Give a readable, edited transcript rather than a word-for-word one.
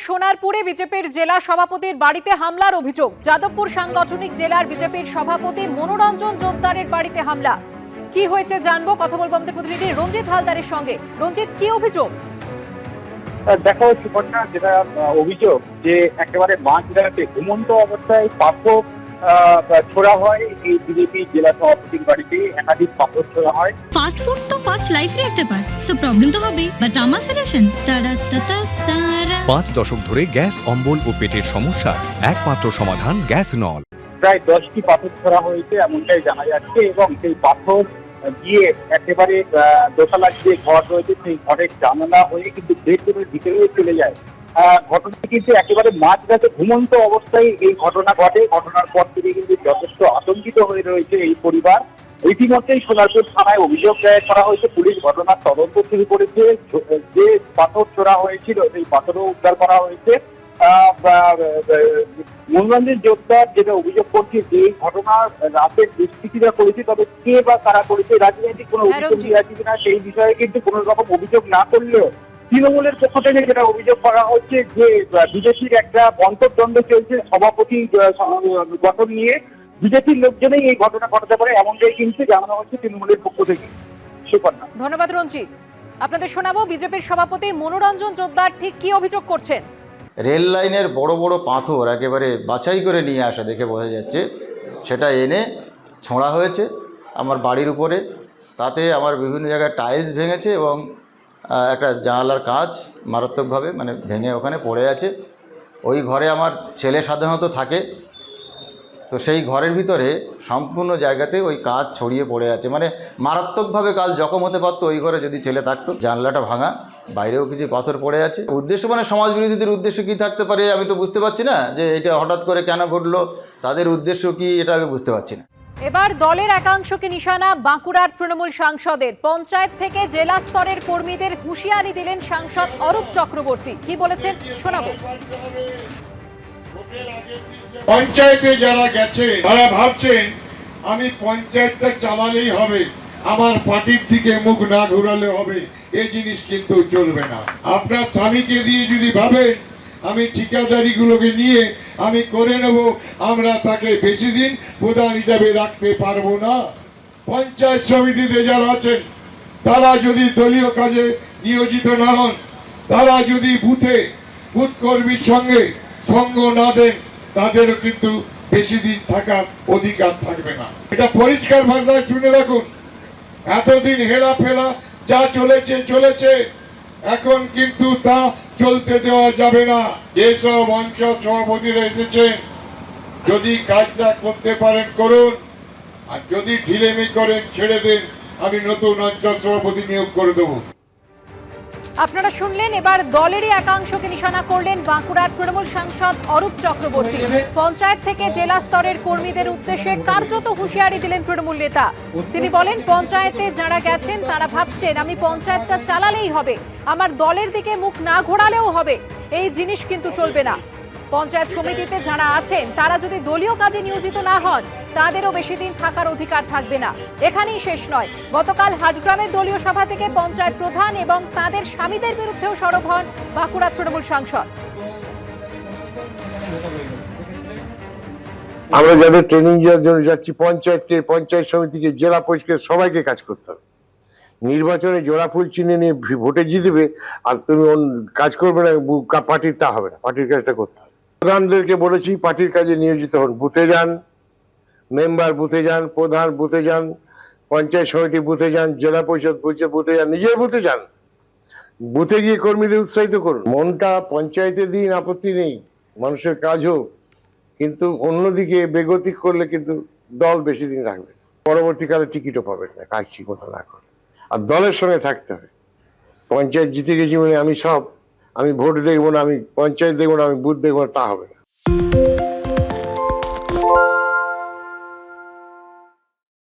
সোনারপুরে বিজেপির জেলা সভাপতির বাড়িতে হামলার অভিযোগ। যাদবপুর সাংগঠনিক জেলার বিজেপির সভাপতি মনোরঞ্জন জোদ্দারের বাড়িতে হামলা। কি হয়েছে জানবো, কথা বলবো আমাদের প্রতিনিধি রঞ্জিত হালদারের সঙ্গে। রঞ্জিত, কি অভিযোগ? দেখো সুকন্যা, যেটা অভিযোগ যে একেবারে মাঝরাতে ঘুমন্ত অবস্থায় পাথর ছোড়া হয় এই বিজেপি জেলা সভাপতির বাড়িতে। একাধিক পাথর ছোড়া হয়। ফাস্ট ফুড তো ফাস্ট লাইফের একটা পার্ট, সো প্রবলেম তো হবে, বাট আমার সলিউশন তারা তারা তারা। 5 দশক ধরে গ্যাস অম্বল ও পেটের সমস্যার একমাত্র সমাধান গ্যাস নল। প্রায় 10টি পাথর ছোড়া হয়েছে এমনটাই জানা যাচ্ছে, এবং সেই পাথর গিয়ে একেবারে দোতলা যে ঘর রয়েছে সেই ঘরের জানালা হয়ে কিন্তু বেডরুমের ভিতরে চলে যায়। ঘটনাটি কিন্তু একেবারে মাঝরাতে ঘুমন্ত অবস্থায় এই ঘটনা ঘটে। ঘটনার পর থেকে কিন্তু যথেষ্ট আতঙ্কিত হয়ে রয়েছে এই পরিবার। ইতিমধ্যেই সোনারপুর থানায় অভিযোগ দায়ের করা হয়েছে। পুলিশ ঘটনার তদন্ত শুরু করেছে। যে পাথর ছোড়া হয়েছিল সেই পাথরও উদ্ধার করা হয়েছে। মনোরঞ্জন জোদ্দার যেটা অভিযোগ করছে যে এই ঘটনা রাতের দুষ্কৃতীরা করেছে, তবে কে বা কারা করেছে, রাজনৈতিক কোনো অভিযোগ আছে কিনা সেই বিষয়ে কিন্তু কোনো রকম অভিযোগ না করলেও তৃণমূলের পক্ষ থেকে যেটা অভিযোগ করা হচ্ছে যে বিজেপির একটা অন্তর্দ্বন্দ্ব চলছে সভাপতি গঠন নিয়ে। বিজেপির লোকজনেই এই ঘটনা ঘটাতে পারে এমনটাই কিন্তু জানানো হচ্ছে তৃণমূলের পক্ষ থেকে। সুকন্যা, ধন্যবাদ রঞ্জিত। আপনাদের শোনাবো বিজেপির সভাপতি মনোরঞ্জন জোদ্দার ঠিক কি অভিযোগ করছেন। রেল লাইনের বড় বড় পাথর একেবারে বাছাই করে নিয়ে আসা দেখে বোঝা যাচ্ছে, সেটা এনে ছোঁড়া হয়েছে আমার বাড়ির উপরে। তাতে আমার বিভিন্ন জায়গায় টাইলস ভেঙেছে এবং একটা জানালার কাঁচ মারাত্মকভাবে ভেঙে ওখানে পড়ে আছে। ওই ঘরে আমার ছেলে সাধারণত থাকে, তো সেই ঘরের ভিতরে সম্পূর্ণ জায়গাতে ওই কাঁচ ছড়িয়ে পড়ে আছে। মারাত্মকভাবে কাল জখম হতে পারতো ওই ঘরে যদি ছেলে থাকতো। জানলাটা ভাঙা, বাইরেও কিছু পাথর পড়ে আছে। উদ্দেশ্য সমাজ বিরোধীদের উদ্দেশ্য কী থাকতে পারে আমি তো বুঝতে পারছি না, যে এটা হঠাৎ করে কেন ঘটলো, তাদের উদ্দেশ্য কি এটা আমি বুঝতে পারছি না। এবার দলের একাংশকে নিশানা বাঁকুড়ার তৃণমূল সাংসদের। পঞ্চায়েত থেকে জেলা স্তরের কর্মীদের হুঁশিয়ারি দিলেন সাংসদ অরূপ চক্রবর্তী। কি বলেছেন শোনাবো। পঞ্চায়েতে যারা গেছে তারা ভাবছেন আমি পঞ্চায়েতটা চালালেই হবে, আমার পার্টির দিকে মুখ না ঘোরালে হবে। এই জিনিস কিন্তু চলবে না। আপনার স্বামীকে দিয়ে যদি ভাবেন আমি ঠিকাদারিগুলোকে নিয়ে আমি করে নেব, আমরা তাকে বেশি দিন প্রধান হিসাবে রাখতে পারবো না। পঞ্চায়েত সমিতিতে যারা আছেন তারা যদি দলীয় কাজে নিয়োজিত না হন, তারা যদি বুথ কর্মীর সঙ্গে সঙ্গ না দেন, তাদেরও কিন্তু বেশি দিন থাকার অধিকার থাকবে না। এটা পরিষ্কার ভাষায় শুনে রাখুন। এতদিন হেলাফেলা যা চলেছে, এখন কিন্তু তা চলতে দেওয়া যাবে না। যেসব অঞ্চল সভাপতিরা এসেছেন, যদি কাজটা করতে পারেন করুন, আর যদি ঢিলেমি করেন ছেড়ে দিন। আমি নতুন অঞ্চল সভাপতি নিয়োগ করে দেবো। আপনারা শুনলেন, এবার দলেরই একাংশকে নিশানা করলেন বাঁকুড়ার তৃণমূল সাংসদ অরূপ চক্রবর্তী। পঞ্চায়েত থেকে জেলা স্তরের কর্মীদের উদ্দেশ্যে কার্যত হুঁশিয়ারি দিলেন তৃণমূল নেতা। তিনি বলেন, পঞ্চায়েতে যারা গেছেন তারা ভাবছেন আমি পঞ্চায়েতটা চালালেই হবে, আমার দলের দিকে মুখ না ঘোরালেও হবে। এই জিনিস কিন্তু চলবে না। পঞ্চায়েত সমিতিতে যারা আছেন তারা যদি দলীয় কাজে নিয়োজিত না হন, তাদেরও বেশি দিন থাকার অধিকার থাকবে না। এখানেই শেষ নয়, গতকাল হাটগ্রামের দলীয় সভা থেকে পঞ্চায়েত প্রধান এবং তাদের স্বামীদের বিরুদ্ধেও সরব হন বাঁকুড়া তৃণমূল সাংসদ। আমরা যাদের ট্রেনিং দেওয়ার জন্য যাচ্ছি, পঞ্চায়েতকে, পঞ্চায়েত সমিতিকে, জেলা পরিষদকে, সবাইকে কাজ করতে হবে। নির্বাচনে জোড়া ফুল চিহ্নে নিয়ে ভোটে জিতবে আর তুমি কাজ করবে না পার্টির, তা হবে না। পার্টির কাজটা করতে হবে। প্রধানদেরকে বলেছি পার্টির কাজে নিয়োজিত হন, বুথে যান, মেম্বার বুথে যান, প্রধান বুথে যান, পঞ্চায়েত সমিতি বুথে যান, জেলা পরিষদ বুথে যান, নিজের বুথে যান, বুথে গিয়ে কর্মীদের উৎসাহিত করুন। মনটা পঞ্চায়েতে দিন, আপত্তি নেই, মানুষের কাজ হোক, কিন্তু অন্যদিকে বেগতিক করলে কিন্তু দল বেশি দিন রাখবে, পরবর্তীকালে টিকিটও পাবেন না কাজ ঠিক মতো না করে। আর দলের সঙ্গে থাকতে হবে। পঞ্চায়েত জিতে গেছি আমি ভোট দেখবো না, আমি পঞ্চায়েত দেখবো না, আমি বুথ দেখবো না, তা হবে না।